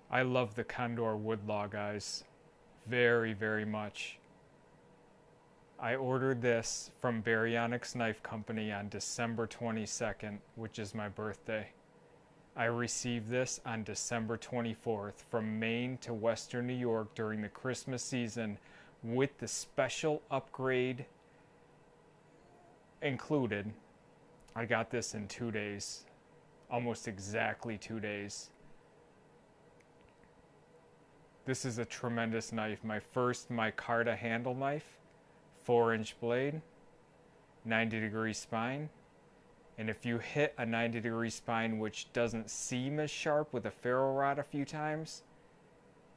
I love the Condor Woodlaw, guys. Very, very much. I ordered this from Baryonyx Knife Company on December 22nd, which is my birthday. I received this on December 24th from Maine to Western New York during the Christmas season with the special upgrade included. I got this in 2 days, almost exactly 2 days. This is a tremendous knife. My first micarta handle knife, 4-inch blade, 90-degree spine. And if you hit a 90-degree spine which doesn't seem as sharp with a ferro rod a few times,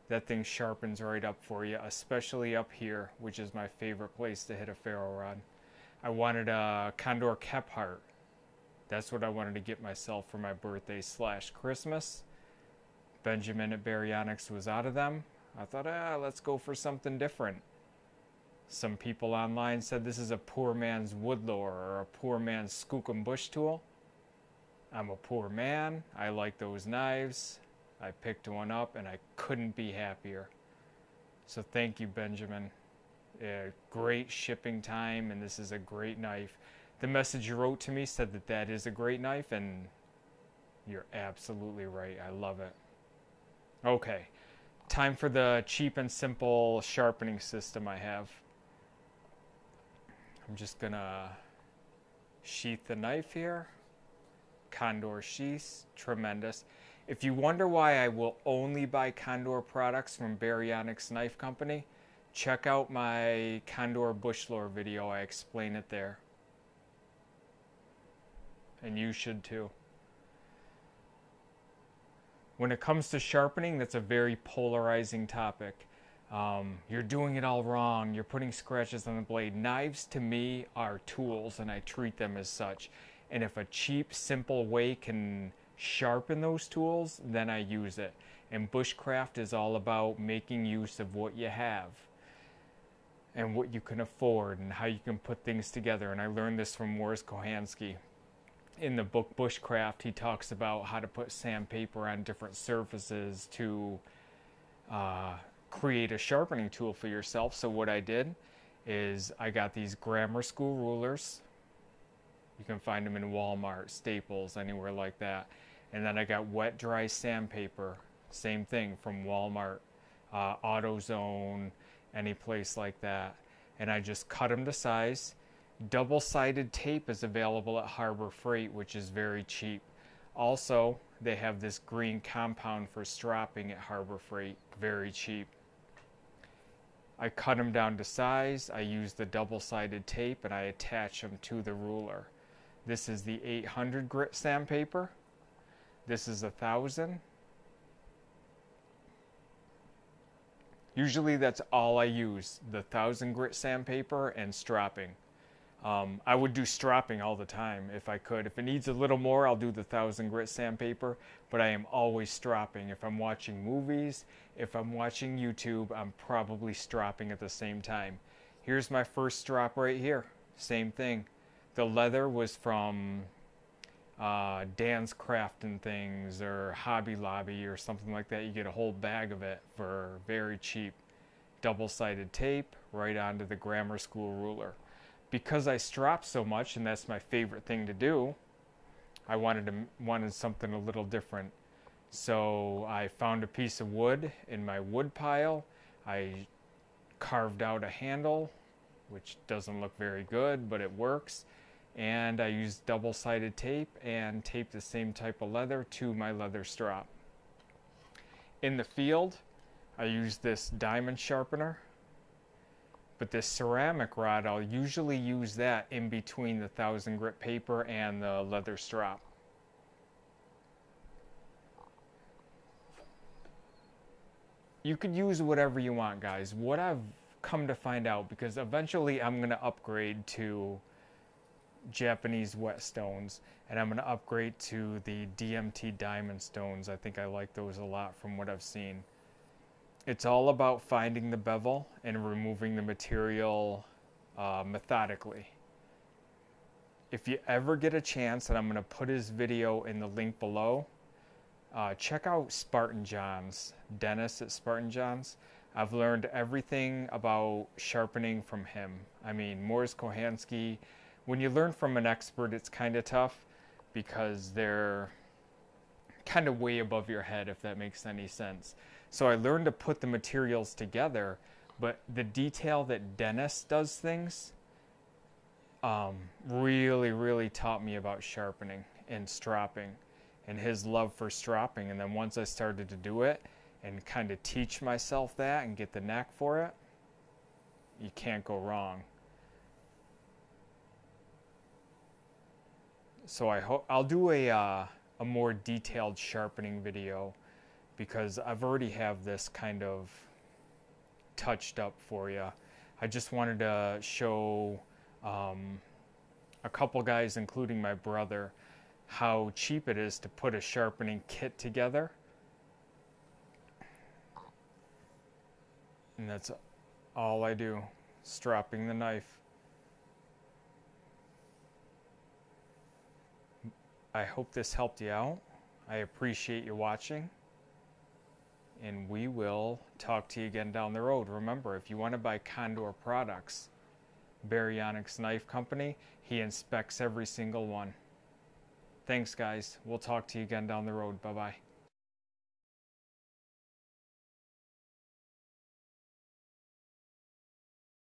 that thing sharpens right up for you, especially up here, which is my favorite place to hit a ferro rod. I wanted a Condor Kephart. That's what I wanted to get myself for my birthday / Christmas. Benjamin at Baryonyx was out of them. I thought, let's go for something different. Some people online said this is a poor man's woodlaw or a poor man's skookum bush tool. I'm a poor man. I like those knives. I picked one up and I couldn't be happier. So thank you, Benjamin. Great shipping time, and this is a great knife. The message you wrote to me said that that is a great knife, and you're absolutely right. I love it. Okay, time for the cheap and simple sharpening system I have. I'm just gonna sheath the knife here. Condor sheaths, tremendous. If you wonder why I will only buy Condor products from Baryonyx Knife Company, check out my Condor bush lore video. I explain it there. And you should too. When it comes to sharpening, that's a very polarizing topic. You're doing it all wrong. You're putting scratches on the blade. Knives, to me, are tools, and I treat them as such. And if a cheap, simple way can sharpen those tools, then I use it. And Bushcraft is all about making use of what you have and what you can afford and how you can put things together. And I learned this from Mors Kochanski. In the book Bushcraft, he talks about how to put sandpaper on different surfaces to create a sharpening tool for yourself. So what I did is I got these grammar school rulers. You can find them in Walmart, Staples, anywhere like that. And then I got wet dry sandpaper, same thing from Walmart, AutoZone, any place like that. And I just cut them to size. Double-sided tape is available at Harbor Freight, which is very cheap. Also, they have this green compound for stropping at Harbor Freight, very cheap. I cut them down to size. I use the double-sided tape and I attach them to the ruler. This is the 800 grit sandpaper. This is 1000. Usually that's all I use, the 1000 grit sandpaper and stropping. I would do stropping all the time if I could. If it needs a little more, I'll do the 1000 grit sandpaper, but I am always stropping. If I'm watching movies, if I'm watching YouTube, I'm probably stropping at the same time. Here's my first strop right here. Same thing. The leather was from Dan's Crafting Things or Hobby Lobby or something like that. You get a whole bag of it for very cheap. Double-sided tape right onto the grammar school ruler. Because I strop so much, and that's my favorite thing to do, I wanted something a little different. So I found a piece of wood in my wood pile. I carved out a handle, which doesn't look very good, but it works. And I used double-sided tape and taped the same type of leather to my leather strop. In the field, I used this diamond sharpener. But this ceramic rod, I'll usually use that in between the 1000 grit paper and the leather strop. You could use whatever you want, guys. What I've come to find out, because eventually I'm going to upgrade to Japanese whetstones, and I'm going to upgrade to the DMT diamond stones. I think I like those a lot from what I've seen. It's all about finding the bevel and removing the material methodically. If you ever get a chance, and I'm going to put his video in the link below, check out SpartanJohns, Denis at SpartanJohns. I've learned everything about sharpening from him. I mean, Mors Kochanski, when you learn from an expert, it's kind of tough because they're kind of way above your head, if that makes any sense. So I learned to put the materials together, but the detail that Denis does things really, really taught me about sharpening and stropping and his love for stropping. And then once I started to do it and kind of teach myself that and get the knack for it, you can't go wrong. So I'll do a more detailed sharpening video because I've already have this kind of touched up for you. I just wanted to show a couple guys, including my brother, how cheap it is to put a sharpening kit together. And that's all I do, stropping the knife. I hope this helped you out. I appreciate you watching. And we will talk to you again down the road. Remember, if you want to buy Condor products, Baryonyx Knife Company, he inspects every single one. Thanks, guys. We'll talk to you again down the road. Bye-bye.